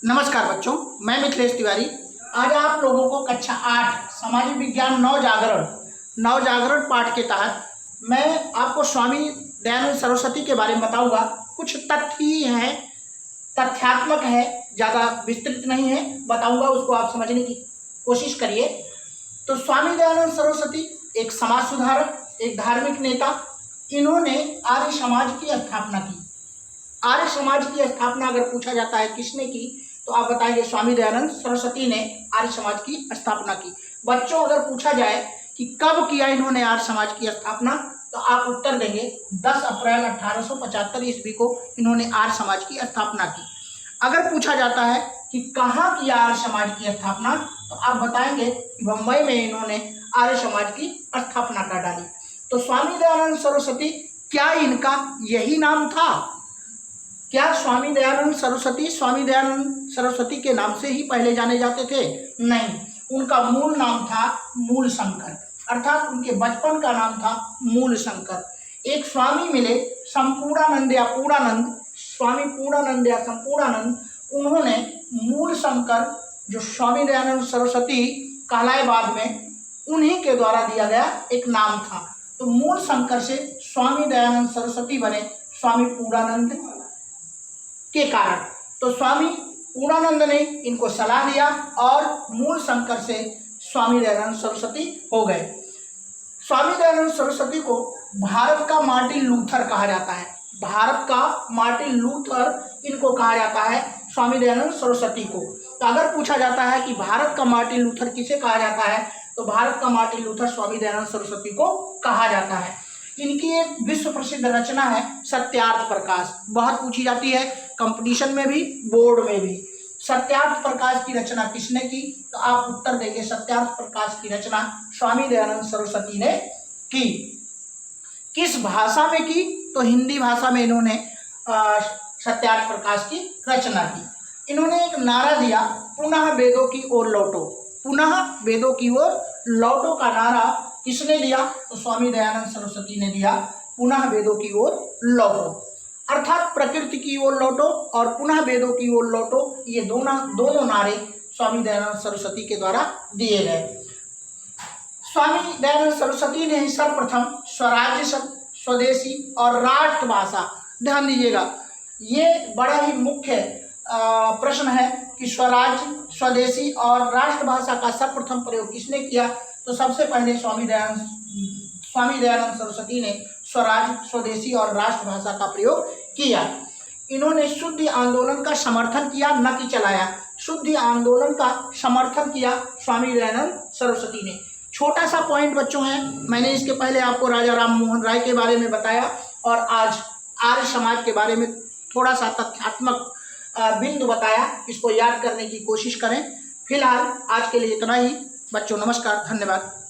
नमस्कार बच्चों, मैं मिथिलेश तिवारी। आज आप लोगों को कक्षा 8 सामाजिक विज्ञान नवजागरण पाठ के तहत मैं आपको स्वामी दयानंद सरस्वती के बारे में बताऊंगा। कुछ तथ्य ही हैं, तथ्यात्मक है, ज़्यादा विस्तृत नहीं है, बताऊंगा, उसको आप समझने की कोशिश करिए। तो स्वामी दयानंद सरस्वती एक समाज सुधारक, एक धार्मिक नेता। इन्होंने आर्य समाज की स्थापना की। आर्य समाज की स्थापना अगर पूछा जाता है किसने की, तो आप बताएंगे स्वामी दयानंद सरस्वती ने आर्य समाज की स्थापना की। बच्चों, अगर पूछा जाए कि कब किया इन्होंने आर्य समाज की स्थापना, तो आप उत्तर देंगे 10 अप्रैल 1875 ईस्वी को इन्होंने आर्य समाज की स्थापना की। अगर पूछा जाता है कि कहाँ किया आर्य समाज की स्थापना, तो आप बताएंगे कि बम्बई में इन्होंने आर्य समाज की स्थापना कर डाली। तो स्वामी दयानंद सरस्वती, क्या इनका यही नाम था? क्या स्वामी दयानंद सरस्वती के नाम से ही पहले जाने जाते थे? नहीं, उनका मूल नाम था मूल शंकर, अर्थात उनके बचपन का नाम था मूल शंकर। एक स्वामी मिले, संपूर्णानंद या पूर्णानंद, स्वामी पूर्णानंद या संपूर्णानंद, उन्होंने मूल शंकर जो स्वामी दयानंद सरस्वती कहलाए बाद में, उन्हीं के द्वारा दिया गया एक नाम था। तो मूल शंकर से स्वामी दयानंद सरस्वती बने स्वामी पूर्णानंद के कारण। तो स्वामी पूर्णानंद ने इनको सलाह दिया और मूल शंकर से स्वामी दयानंद सरस्वती हो गए। स्वामी दयानंद सरस्वती को भारत का मार्टिन लूथर कहा जाता है। भारत का मार्टिन लूथर इनको कहा जाता है, स्वामी दयानंद सरस्वती को। तो अगर पूछा जाता है कि भारत का मार्टिन लूथर किसे कहा जाता है, तो भारत का मार्टिन लूथर स्वामी दयानंद सरस्वती को कहा जाता है। इनकी एक विश्व प्रसिद्ध रचना है सत्यार्थ प्रकाश, बहुत पूछी जाती है कंपटीशन में भी, बोर्ड में भी। सत्यार्थ प्रकाश की रचना किसने की, तो आप उत्तर देंगे सत्यार्थ प्रकाश की रचना स्वामी दयानंद सरस्वती ने की। किस भाषा में की, तो हिंदी भाषा में इन्होंने सत्यार्थ प्रकाश की रचना की। इन्होंने एक नारा दिया, पुनः वेदों की ओर लौटो। पुनः वेदों की ओर लौटो का नारा किसने दिया, तो स्वामी दयानंद सरस्वती ने दिया, पुनः वेदों की ओर लौटो, अर्थात प्रकृति की ओर लौटो और पुनः वेदों की ओर लौटो। ये दोनों नारे स्वामी दयानंद सरस्वती के द्वारा दिए गए। स्वामी दयानंद सरस्वती ने सर्वप्रथम स्वराज्य, स्वदेशी और राष्ट्रभाषा, ध्यान दीजिएगा, ये बड़ा ही मुख्य प्रश्न है कि स्वराज्य, स्वदेशी और राष्ट्रभाषा का सर्वप्रथम प्रयोग किसने किया, तो सबसे पहले स्वामी दयानंद सरस्वती ने स्वराज, स्वदेशी और राष्ट्रभाषा का प्रयोग किया। इन्होंने शुद्धि आंदोलन का समर्थन किया, न कि चलाया। शुद्धि आंदोलन का समर्थन किया स्वामी दयानंद सरस्वती ने। छोटा सा पॉइंट बच्चों है, मैंने इसके पहले आपको राजा राम मोहन राय के बारे में बताया और आज आर्य समाज के बारे में थोड़ा सा तथ्यात्मक बिंदु बताया। इसको याद करने की कोशिश करें। फिलहाल आज के लिए इतना ही बच्चों। नमस्कार, धन्यवाद।